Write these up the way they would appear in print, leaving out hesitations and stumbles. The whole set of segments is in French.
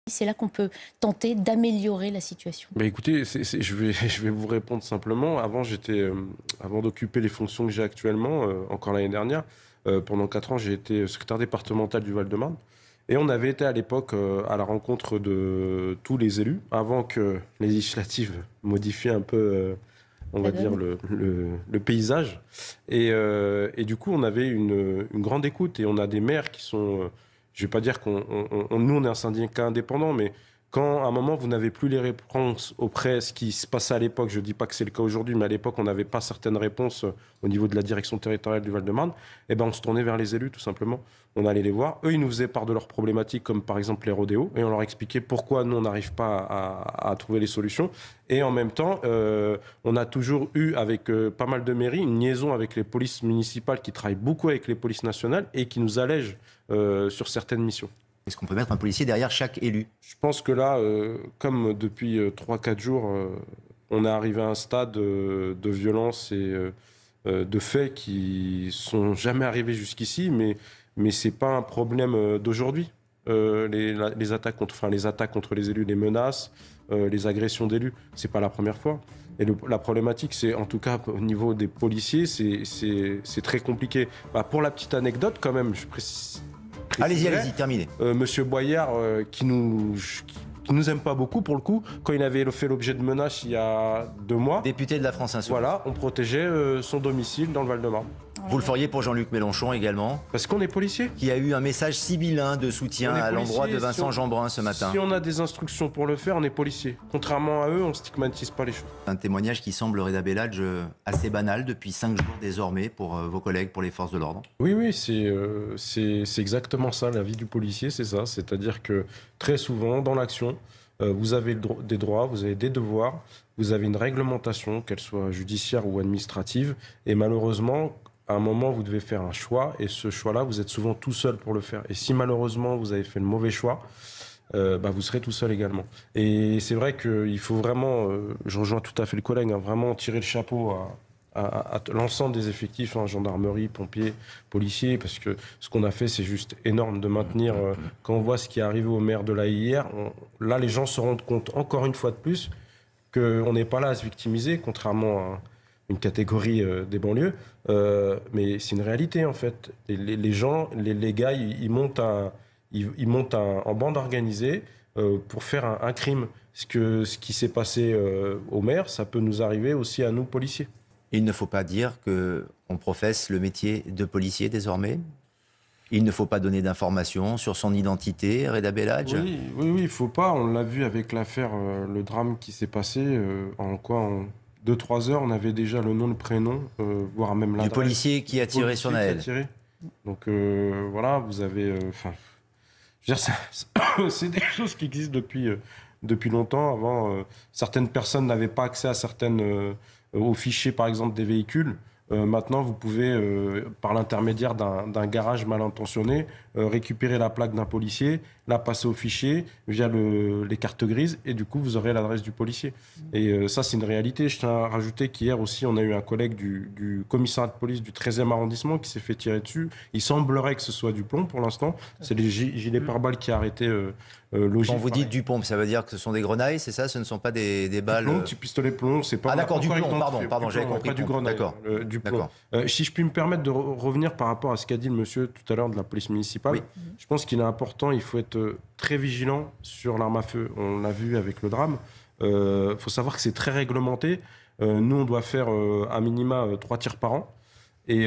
C'est là qu'on peut tenter d'améliorer la situation. Bah écoutez, je vais vous répondre simplement. Avant d'occuper les fonctions que j'ai actuellement, encore l'année dernière, pendant 4 ans, j'ai été secrétaire départemental du Val-de-Marne. Et on avait été à l'époque à la rencontre de tous les élus, avant que les législatives modifient un peu, on va dire, le paysage. Et du coup, on avait une grande écoute. Et on a des maires qui sont... je ne vais pas dire nous, on est un syndicat indépendant, mais quand à un moment, vous n'avez plus les réponses auprès de ce qui se passait à l'époque, je ne dis pas que c'est le cas aujourd'hui, mais à l'époque, on n'avait pas certaines réponses au niveau de la direction territoriale du Val-de-Marne, eh ben, on se tournait vers les élus, tout simplement. On allait les voir. Eux, ils nous faisaient part de leurs problématiques, comme par exemple les rodéos, et on leur expliquait pourquoi nous, on n'arrive pas à trouver les solutions. Et en même temps, on a toujours eu, avec pas mal de mairies, une liaison avec les polices municipales qui travaillent beaucoup avec les polices nationales et qui nous allègent sur certaines missions. Est-ce qu'on peut mettre un policier derrière chaque élu? Je pense que là, comme depuis 3-4 jours, on est arrivé à un stade de violence et de faits qui sont jamais arrivés jusqu'ici, mais ce n'est pas un problème d'aujourd'hui. Les attaques contre les élus, les menaces, les agressions d'élus, ce n'est pas la première fois. Et la problématique, c'est en tout cas au niveau des policiers, c'est très compliqué. Bah, pour la petite anecdote quand même, je précise. Allez-y, terminez. Monsieur Boyard, qui nous aime pas beaucoup pour le coup, quand il avait fait l'objet de menaces il y a 2 mois. Député de la France Insoumise. Voilà, on protégeait son domicile dans le Val-de-Marne. Vous le feriez pour Jean-Luc Mélenchon également? Parce qu'on est policier. Qui a eu un message sibyllin de soutien à l'endroit de Vincent Jeanbrun ce matin. Si on a des instructions pour le faire, on est policier. Contrairement à eux, on ne stigmatise pas les choses. Un témoignage qui semble, Reda Bellage, assez banal depuis 5 jours désormais pour vos collègues, pour les forces de l'ordre. Oui, c'est exactement ça, la vie du policier, c'est ça. C'est-à-dire que très souvent, dans l'action, vous avez des droits, vous avez des devoirs, vous avez une réglementation, qu'elle soit judiciaire ou administrative, et malheureusement, à un moment, vous devez faire un choix, et ce choix-là, vous êtes souvent tout seul pour le faire. Et si malheureusement, vous avez fait le mauvais choix, vous serez tout seul également. Et c'est vrai qu'il faut vraiment, je rejoins tout à fait le collègue, vraiment tirer le chapeau à l'ensemble des effectifs, gendarmerie, pompiers, policiers, parce que ce qu'on a fait, c'est juste énorme de maintenir, quand on voit ce qui est arrivé au maire de là hier, là, les gens se rendent compte, encore une fois de plus, qu'on n'est pas là à se victimiser, contrairement à une catégorie des banlieues, mais c'est une réalité en fait. Les gens, les gars, ils montent en bande organisée pour faire un crime. Ce qui s'est passé au maire, ça peut nous arriver aussi à nous, policiers. Il ne faut pas dire qu'on professe le métier de policier désormais? Il ne faut pas donner d'informations sur son identité, Reda Bellage? Oui, il ne faut pas. On l'a vu avec l'affaire, le drame qui s'est passé. En 2-3 heures, on avait déjà le nom, le prénom, voire même l'adresse. Du policier qui a tiré sur Naël. Donc voilà, vous avez... je veux dire, c'est des choses qui existent depuis longtemps. Avant, certaines personnes n'avaient pas accès à aux fichiers, par exemple, des véhicules. Maintenant, vous pouvez, par l'intermédiaire d'un garage mal intentionné, récupérer la plaque d'un policier, la passer au fichier via les cartes grises, et du coup, vous aurez l'adresse du policier. Et ça, c'est une réalité. Je tiens à rajouter qu'hier aussi, on a eu un collègue du commissariat de police du 13e arrondissement qui s'est fait tirer dessus. Il semblerait que ce soit du plomb pour l'instant. C'est les gilets pare-balles qui a arrêté l'OGIF. Quand vous dites du plomb, ça veut dire que ce sont des grenailles, c'est ça? Ce ne sont pas des balles... Plomb, petit pistolet plomb, c'est pas... Ah d'accord, du plomb, pardon, j'avais compris. Pas du grenaille, du plomb. Si je puis me permettre de revenir par rapport à ce qu'a dit le monsieur tout à l'heure de la police municipale, oui. Je pense qu'il est important, il faut être très vigilant sur l'arme à feu. On l'a vu avec le drame. Il faut savoir que c'est très réglementé. Nous, on doit faire à minima 3 tirs par an. Et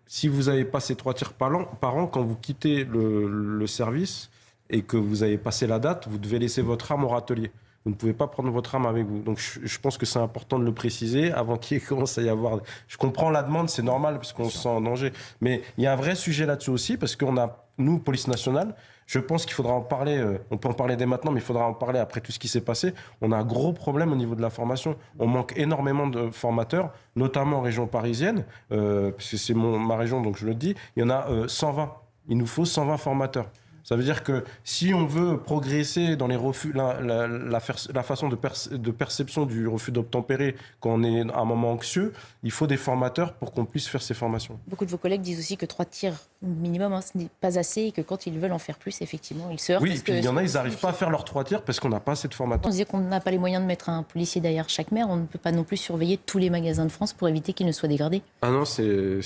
si vous n'avez pas ces 3 tirs par an, quand vous quittez le service et que vous avez passé la date, vous devez laisser votre arme au râtelier. Vous ne pouvez pas prendre votre arme avec vous. Donc je pense que c'est important de le préciser avant qu'il commence à y avoir... Je comprends la demande, c'est normal parce qu'on se sent en danger. Mais il y a un vrai sujet là-dessus aussi parce qu'on a, nous, police nationale, je pense qu'il faudra en parler, on peut en parler dès maintenant, mais il faudra en parler après tout ce qui s'est passé. On a un gros problème au niveau de la formation. On manque énormément de formateurs, notamment en région parisienne, parce que c'est ma région, donc je le dis. Il y en a 120. Il nous faut 120 formateurs. Ça veut dire que si on veut progresser dans les refus, la façon de perception du refus d'obtempérer quand on est à un moment anxieux, il faut des formateurs pour qu'on puisse faire ces formations. Beaucoup de vos collègues disent aussi que 3 tirs minimum, ce n'est pas assez, et que quand ils veulent en faire plus, effectivement, ils se heurtent. Oui, et puis il y en a, ils n'arrivent pas à faire leurs 3 tirs parce qu'on n'a pas assez de formateurs. On disait qu'on n'a pas les moyens de mettre un policier derrière chaque maire, on ne peut pas non plus surveiller tous les magasins de France pour éviter qu'ils ne soient dégradés. Ah non, c'est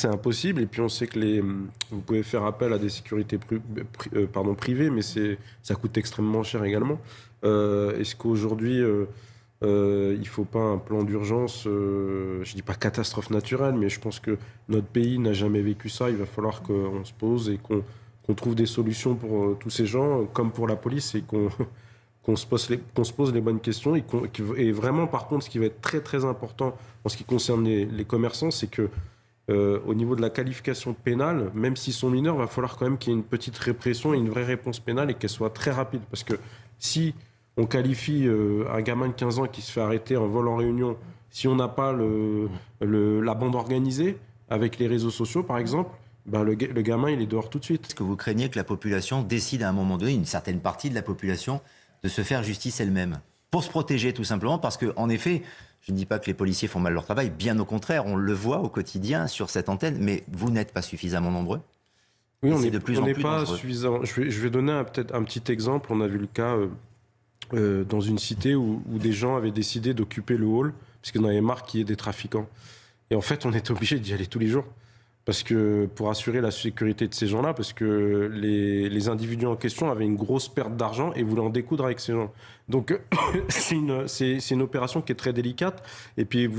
impossible. Et puis on sait que vous pouvez faire appel à des sécurités privées, mais ça coûte extrêmement cher également. Est-ce qu'aujourd'hui, il ne faut pas un plan d'urgence, je ne dis pas catastrophe naturelle, mais je pense que notre pays n'a jamais vécu ça. Il va falloir qu'on se pose et qu'on trouve des solutions pour tous ces gens, comme pour la police, et qu'on se pose les bonnes questions. Et vraiment, par contre, ce qui va être très très important en ce qui concerne les commerçants, c'est que au niveau de la qualification pénale, même s'ils sont mineurs, il va falloir quand même qu'il y ait une petite répression et une vraie réponse pénale, et qu'elle soit très rapide. Parce que si on qualifie un gamin de 15 ans qui se fait arrêter en vol en réunion, si on n'a pas la bande organisée, avec les réseaux sociaux par exemple, le gamin il est dehors tout de suite. Est-ce que vous craignez que la population décide à un moment donné, une certaine partie de la population, de se faire justice elle-même, pour se protéger tout simplement? Parce qu'en effet, je ne dis pas que les policiers font mal leur travail, bien au contraire, on le voit au quotidien sur cette antenne, mais vous n'êtes pas suffisamment nombreux. Oui, on n'est de plus en plus pas dangereux. Suffisant. Je vais donner peut-être un petit exemple. On a vu le cas dans une cité où des gens avaient décidé d'occuper le hall, parce qu'ils en avaient marre qu'il y ait des trafiquants. Et en fait, on était obligé d'y aller tous les jours. Parce que pour assurer la sécurité de ces gens-là, parce que les individus en question avaient une grosse perte d'argent et voulaient en découdre avec ces gens. Donc c'est une opération qui est très délicate. Et puis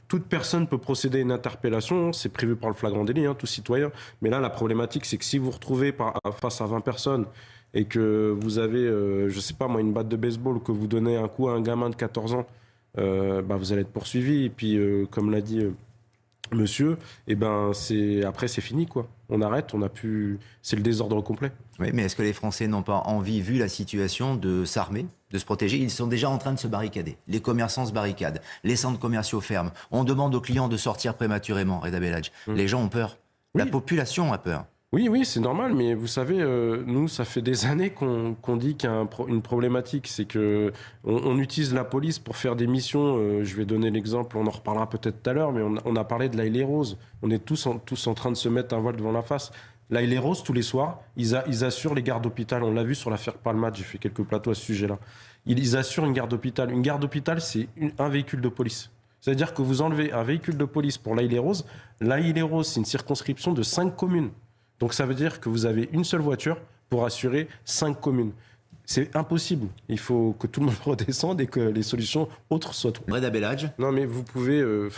toute personne peut procéder à une interpellation, c'est prévu par le flagrant délit, tout citoyen. Mais là, la problématique, c'est que si vous vous retrouvez face à 20 personnes et que vous avez, je sais pas moi, une batte de baseball, que vous donnez un coup à un gamin de 14 ans, vous allez être poursuivi. Et puis, comme l'a dit monsieur, après c'est fini quoi. On arrête, c'est le désordre complet. Oui, mais est-ce que les Français n'ont pas envie, vu la situation, de s'armer, de se protéger? Ils sont déjà en train de se barricader. Les commerçants se barricadent, les centres commerciaux ferment. On demande aux clients de sortir prématurément, Reda Belhadj. Les gens ont peur. Oui. La population a peur. Oui, c'est normal, mais vous savez, nous, ça fait des années qu'on dit qu'il y a une problématique, c'est que on utilise la police pour faire des missions. Je vais donner l'exemple, on en reparlera peut-être tout à l'heure, mais on a parlé de l'Aïlé Rose. On est tous en train de se mettre un voile devant la face. L'Aïlé Rose, tous les soirs, ils assurent les gardes d'hôpital. On l'a vu sur l'affaire Palmade, j'ai fait quelques plateaux à ce sujet-là. Ils assurent une garde d'hôpital. Une garde d'hôpital, c'est un véhicule de police. C'est-à-dire que vous enlevez un véhicule de police pour l'Aïlé Rose. L'Aïlé Rose, c'est une circonscription de 5 communes. Donc ça veut dire que vous avez une seule voiture pour assurer 5 communes. C'est impossible. Il faut que tout le monde redescende et que les solutions autres soient trouvées. Reda Belhadj. Non mais vous pouvez... je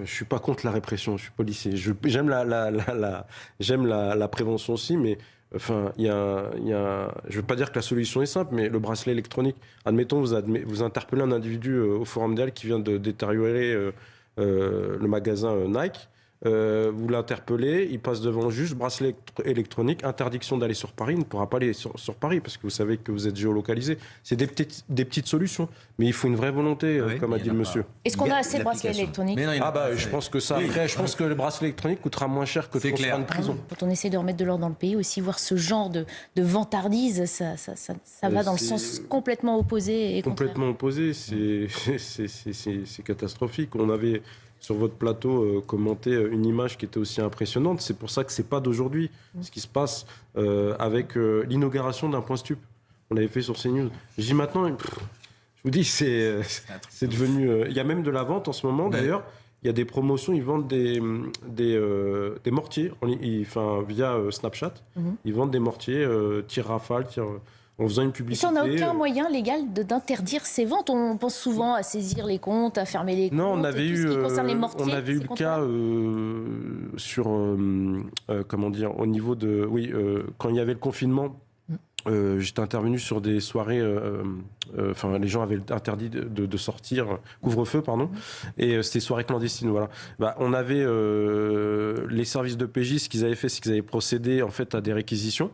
suis pas contre la répression, je suis policier. J'aime la prévention aussi, mais je veux pas dire que la solution est simple, mais le bracelet électronique. Admettons, vous interpellez un individu au Forum des Halles qui vient de détériorer le magasin Nike. Vous l'interpellez, il passe devant le juge, bracelet électronique, interdiction d'aller sur Paris, il ne pourra pas aller sur Paris parce que vous savez que vous êtes géolocalisé. C'est des petites solutions, mais il faut une vraie volonté, comme a dit le monsieur. Est-ce qu'on a assez de bracelets électroniques? Je pense que ça, après, je pense que le bracelet électronique coûtera moins cher que 3 ans de prison. Quand on essaie de remettre de l'ordre dans le pays, aussi voir ce genre de vantardise, ça va dans le sens complètement opposé. Complètement opposé, c'est catastrophique. On avait sur votre plateau commenté une image qui était aussi impressionnante. C'est pour ça que c'est pas d'aujourd'hui ce qui se passe avec l'inauguration d'un point stup. On l'avait fait sur CNews. Je dis maintenant, je vous dis, c'est devenu... Il y a même de la vente en ce moment, d'ailleurs. Il y a des promotions, ils vendent des mortiers via Snapchat. Ils vendent des mortiers, tir rafale, en faisant une publicité. Et ça, on n'a aucun moyen légal d'interdire ces ventes. On pense souvent à saisir les comptes, à fermer les comptes. Non, on avait eu le cas sur, au niveau de... quand il y avait le confinement, j'étais intervenu sur des soirées... les gens avaient interdit de sortir, couvre-feu, pardon, et c'était soirées clandestines, voilà. On avait les services de PJ, ce qu'ils avaient fait, c'est qu'ils avaient procédé en fait à des réquisitions.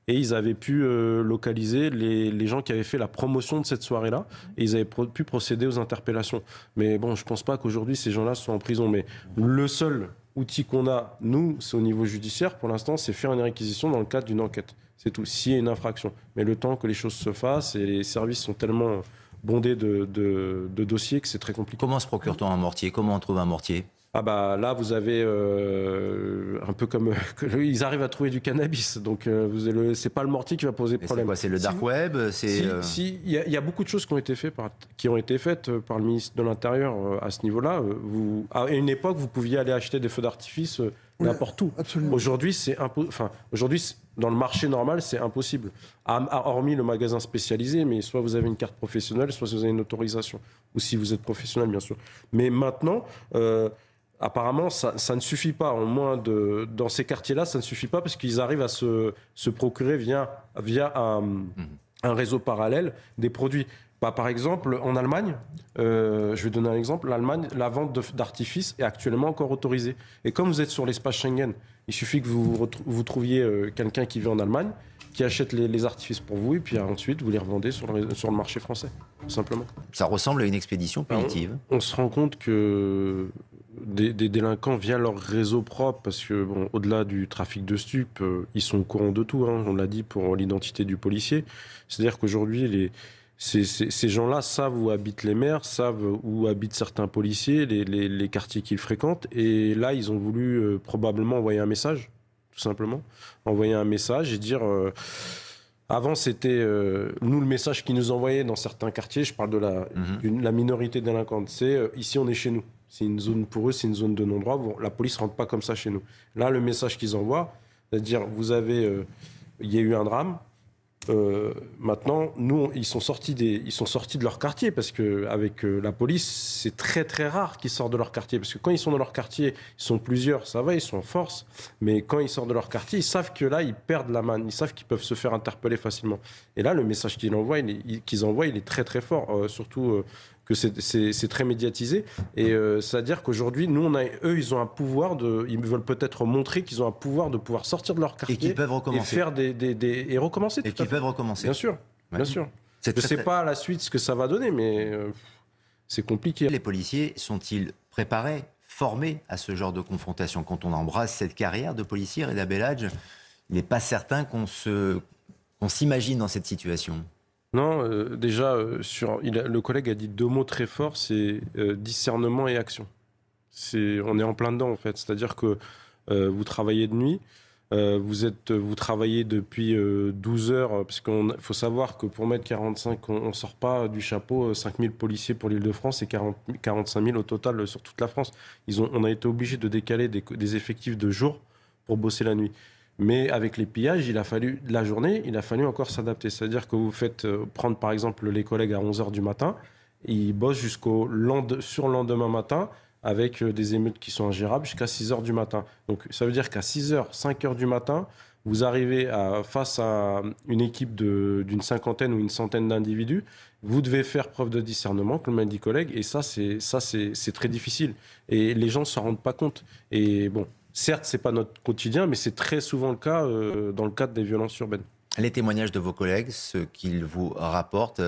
Et ils avaient pu localiser les gens qui avaient fait la promotion de cette soirée-là. Et ils avaient pu procéder aux interpellations. Mais bon, je ne pense pas qu'aujourd'hui, ces gens-là soient en prison. Mais le seul outil qu'on a, nous, c'est au niveau judiciaire, pour l'instant, c'est faire une réquisition dans le cadre d'une enquête. C'est tout, s'il y a une infraction. Mais le temps que les choses se fassent, et les services sont tellement bondés de dossiers que c'est très compliqué. Comment se procure-t-on un mortier? Comment on trouve un mortier? Ah bah là, vous avez un peu comme... ils arrivent à trouver du cannabis, donc c'est pas le mortier qui va poser problème. C'est quoi? C'est le dark web? Il y a beaucoup de choses qui ont été faites par le ministre de l'Intérieur à ce niveau-là. À une époque, vous pouviez aller acheter des feux d'artifice n'importe où. Absolument. Aujourd'hui, dans le marché normal, c'est impossible. Hormis le magasin spécialisé, mais soit vous avez une carte professionnelle, soit vous avez une autorisation. Ou si vous êtes professionnel, bien sûr. Mais maintenant... apparemment, ça ne suffit pas. Au moins, dans ces quartiers-là, ça ne suffit pas parce qu'ils arrivent à se procurer via un réseau parallèle des produits. Bah, par exemple, en Allemagne, je vais donner un exemple. L'Allemagne, la vente d'artifices est actuellement encore autorisée. Et comme vous êtes sur l'espace Schengen, il suffit que vous trouviez quelqu'un qui vit en Allemagne, qui achète les artifices pour vous, et puis ensuite, vous les revendez sur le marché français, tout simplement. Ça ressemble à une expédition punitive. On se rend compte que des délinquants via leur réseau propre, parce que au-delà du trafic de stupes, ils sont au courant de tout, on l'a dit pour l'identité du policier. C'est-à-dire qu'aujourd'hui, ces gens-là savent où habitent les maires, savent où habitent certains policiers, les quartiers qu'ils fréquentent, et là, ils ont voulu probablement envoyer un message, tout simplement. Envoyer un message et dire... Avant, c'était nous, le message qu'ils nous envoyaient dans certains quartiers, je parle de la minorité délinquante, c'est ici on est chez nous. C'est une zone pour eux, c'est une zone de non-droit. Bon, la police ne rentre pas comme ça chez nous. Là, le message qu'ils envoient, c'est-à-dire il y a eu un drame. Maintenant, nous, ils sont sortis de leur quartier parce qu'avec la police, c'est très très rare qu'ils sortent de leur quartier. Parce que quand ils sont dans leur quartier, ils sont plusieurs, ça va, ils sont en force. Mais quand ils sortent de leur quartier, ils savent que là, ils perdent la main. Ils savent qu'ils peuvent se faire interpeller facilement. Et là, le message qu'ils envoient, il est très très fort. Surtout que c'est très médiatisé. Et c'est-à-dire qu'aujourd'hui, eux, ils ont un pouvoir ils veulent peut-être montrer qu'ils ont un pouvoir de pouvoir sortir de leur quartier. Et qu'ils peuvent recommencer. Et faire et recommencer. Et qu'ils peuvent recommencer. Bien sûr, bien sûr. Je ne sais pas à la suite ce que ça va donner, mais c'est compliqué. Les policiers sont-ils préparés, formés à ce genre de confrontation? Quand on embrasse cette carrière de policier, Reda Belladj, il n'est pas certain qu'on s'imagine dans cette situation. Non, déjà, le collègue a dit 2 mots très forts, c'est discernement et action. On est en plein dedans, en fait. C'est-à-dire que vous travaillez de nuit, vous travaillez depuis 12 heures, parce qu'il faut savoir que pour mettre 45, on ne sort pas du chapeau 5000 policiers pour l'Île-de-France et 45 000 au total sur toute la France. On a été obligé de décaler des effectifs de jour pour bosser la nuit. Mais avec les pillages, la journée, il a fallu encore s'adapter. C'est-à-dire que vous faites prendre par exemple les collègues à 11h du matin, ils bossent jusqu'au surlendemain matin avec des émeutes qui sont ingérables jusqu'à 6h du matin. Donc ça veut dire qu'à 6h, 5h du matin, vous arrivez face à une équipe d'une cinquantaine ou une centaine d'individus, vous devez faire preuve de discernement, comme l'a dit collègue, et ça c'est très difficile. Et les gens ne s'en rendent pas compte. Et bon... Certes, ce n'est pas notre quotidien, mais c'est très souvent le cas dans le cadre des violences urbaines. Les témoignages de vos collègues, ce qu'ils vous rapportent,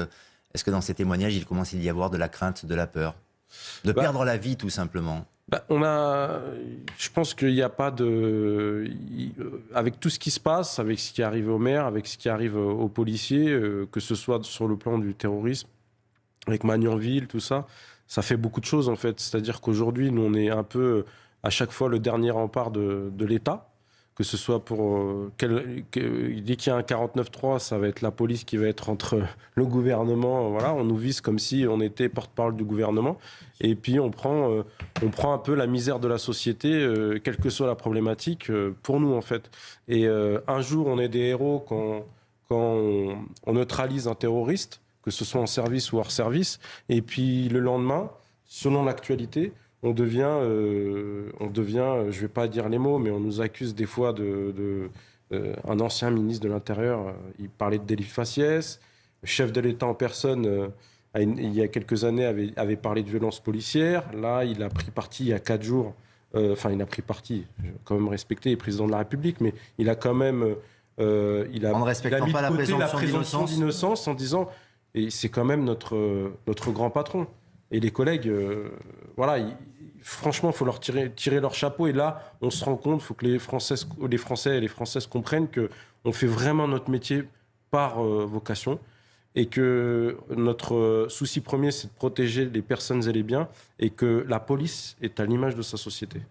est-ce que dans ces témoignages, il commence à y avoir de la crainte, de la peur? De perdre la vie, tout simplement? Je pense qu'il n'y a pas de... Avec tout ce qui se passe, avec ce qui arrive aux maires, avec ce qui arrive aux policiers, que ce soit sur le plan du terrorisme, avec Magnanville, tout ça, ça fait beaucoup de choses, en fait. C'est-à-dire qu'aujourd'hui, nous, on est un peu... à chaque fois le dernier rempart de l'État, que ce soit dès qu'il y a un 49-3, ça va être la police qui va être entre le gouvernement, voilà, on nous vise comme si on était porte-parole du gouvernement, et puis on prend un peu la misère de la société, quelle que soit la problématique, pour nous en fait. Et un jour on est des héros quand on neutralise un terroriste, que ce soit en service ou hors service, et puis le lendemain, selon l'actualité, on devient, je vais pas dire les mots, mais on nous accuse des fois un ancien ministre de l'Intérieur, il parlait de délit faciès, le chef de l'État en personne, il y a quelques années, avait parlé de violence policière. Là, il a pris parti il y a 4 jours, il a pris parti, je vais quand même respecter le président de la République, mais il a quand même... il a mis de côté la présomption d'innocence en disant, et c'est quand même notre grand patron. Et les collègues, franchement, il faut leur tirer leur chapeau. Et là, on se rend compte, il faut que les Français et les Françaises comprennent qu'on fait vraiment notre métier par vocation. et que notre souci premier, c'est de protéger les personnes et les biens, et que la police est à l'image de sa société.